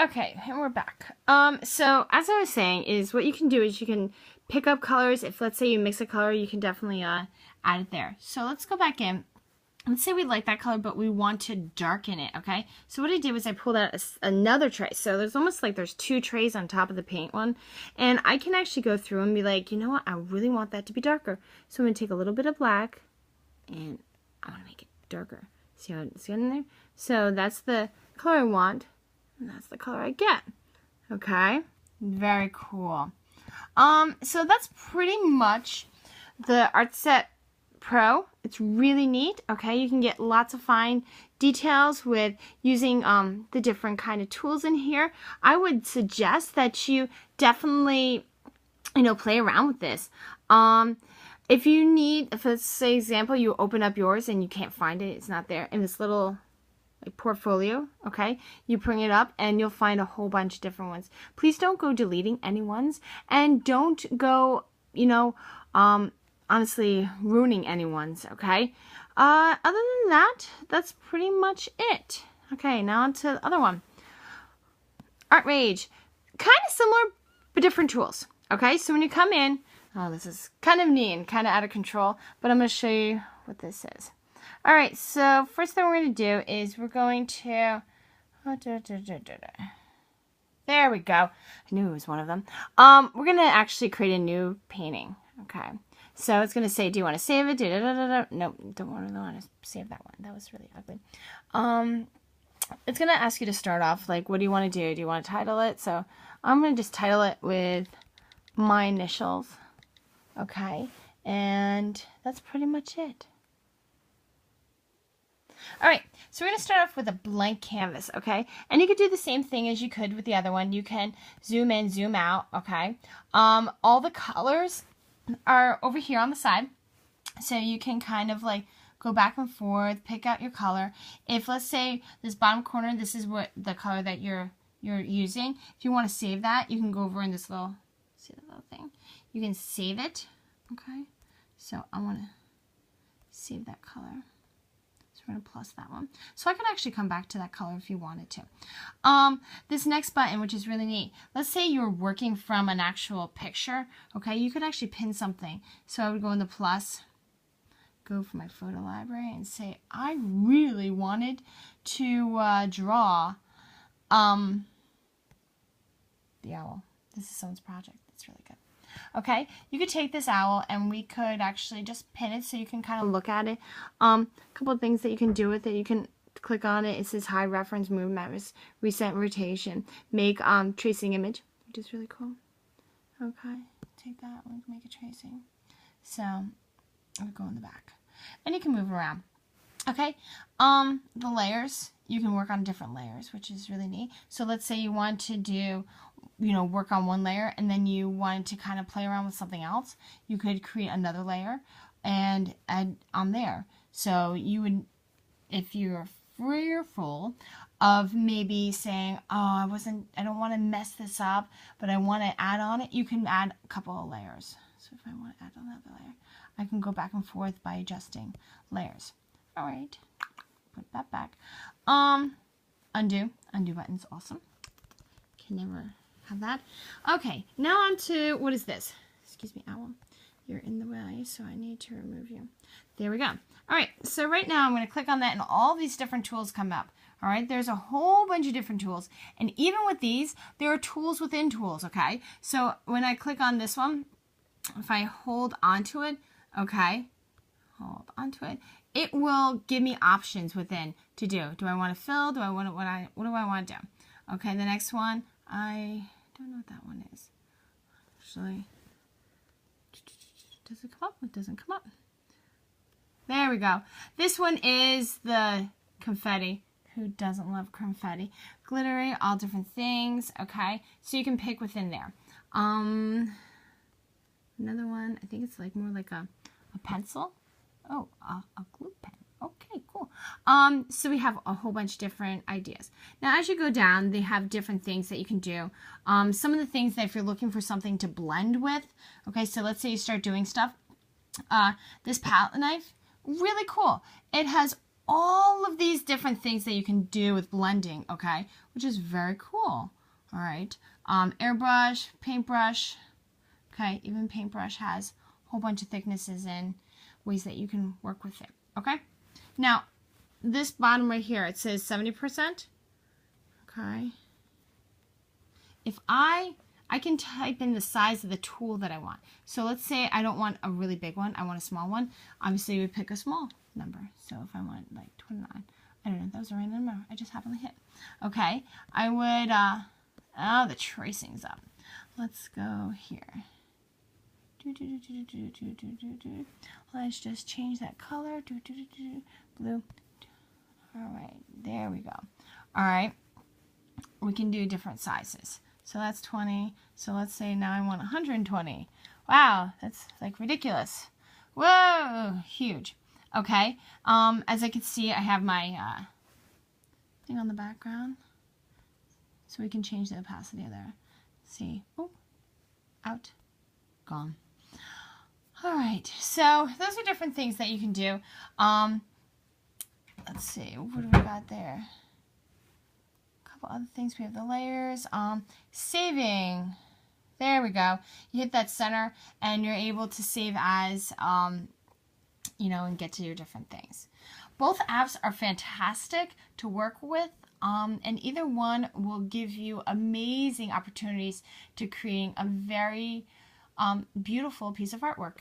Okay, and we're back. So as I was saying, is what you can do is you can pick up colors. If let's say you mix a color, you can definitely add it there. So let's go back in. Let's say we like that color, but we want to darken it, okay? So what I did was I pulled out another tray. So there's almost like there's two trays on top of the paint one. And I can actually go through and be like, you know what? I really want that to be darker. So I'm going to take a little bit of black and I want to make it darker. See how it's in there? So that's the color I want. And that's the color I get. Okay? Very cool. So that's pretty much the Artset Pro. It's really neat. Okay, you can get lots of fine details with using the different kind of tools in here. I would suggest that you definitely, play around with this. If you need, if let's say example, you open up yours and you can't find it, it's not there in this little portfolio, okay, you bring it up and you'll find a whole bunch of different ones. Please don't go deleting any ones, and don't go, honestly ruining anyone's, okay? Other than that, that's pretty much it. Okay, now on to the other one. Art Rage. Kind of similar, but different tools. Okay, so when you come in, oh, this is kind of neat and kind of out of control, but I'm going to show you what this is. Alright, so first thing we're going to do is we're going to... There we go. I knew it was one of them. We're going to actually create a new painting. Okay. So it's going to say, do you want to save it? Nope, don't really want to save that one. That was really ugly. It's going to ask you to start off, like, what do you want to do? Do you want to title it? So I'm going to just title it with my initials. Okay. And that's pretty much it. Alright, so we're going to start off with a blank canvas, okay? And you could do the same thing as you could with the other one. You can zoom in, zoom out, okay? All the colors are over here on the side, so you can kind of like go back and forth, pick out your color. If let's say this bottom corner, this is what the color that you're using. If you want to save that, you can go over in this little, see the little thing? You can save it, okay? So I want to save that color. We're going to plus that one. So I could actually come back to that color if you wanted to. This next button, which is really neat. Let's say you're working from an actual picture. Okay, you could actually pin something. So I would go in the plus, go for my photo library and say, I really wanted to draw the owl. This is someone's project. It's really good. Okay, you could take this owl and we could actually just pin it so you can kind of look at it. A couple of things that you can do with it. You can click on it. It says hide reference, movement, reset rotation, make tracing image, which is really cool. Okay, take that, we can make a tracing. So I'll go in the back. And you can move around. Okay, the layers, you can work on different layers, which is really neat. So let's say you want to do, work on one layer and then you wanted to kind of play around with something else. You could create another layer and add on there. So you would, if you're fearful of maybe saying, oh, I don't want to mess this up, but I want to add on it, you can add a couple of layers. So if I want to add another layer, I can go back and forth by adjusting layers. All right, put that back. Undo button's awesome. Can never have that. Okay, now on to, what is this? Excuse me, owl. You're in the way, so I need to remove you. There we go. All right, so right now I'm going to click on that and all these different tools come up. All right, there's a whole bunch of different tools. And even with these, there are tools within tools, okay? So when I click on this one, if I hold onto it, okay, hold onto it, it will give me options within to do. Do I want to fill? Do I want to, what do I want to do? Okay, the next one, I don't know what that one is. Actually, does it come up? It doesn't come up. There we go. This one is the confetti. Who doesn't love confetti? Glittery, all different things. Okay, so you can pick within there. Another one, I think it's like more like a pencil. Oh, a glue pen. Okay, cool. So we have a whole bunch of different ideas. Now, as you go down, they have different things that you can do. Some of the things that if you're looking for something to blend with, okay, so let's say you start doing stuff. This palette knife, really cool. It has all of these different things that you can do with blending, okay, which is very cool. All right, airbrush, paintbrush, okay, even paintbrush has a whole bunch of thicknesses and ways that you can work with it, okay. Now, this bottom right here, it says 70%, okay. If I can type in the size of the tool that I want. So let's say I don't want a really big one, I want a small one. Obviously, we pick a small number. So if I want like 29, I don't know, that was a random number. I just happened to hit. Okay, I would, oh, the tracing's up. Let's go here. Let's just change that color. Blue. All right, there we go. All right, we can do different sizes. So that's 20. So let's say now I want 120. Wow, that's like ridiculous. Whoa, huge. Okay, as I can see, I have my thing on the background. So we can change the opacity there. See, oh, out, gone. All right, so those are different things that you can do. Let's see, what do we got there? Other things, we have the layers, saving, there we go. You hit that center and you're able to save as, you know, and get to your different things. Both apps are fantastic to work with, and either one will give you amazing opportunities to creating a very beautiful piece of artwork.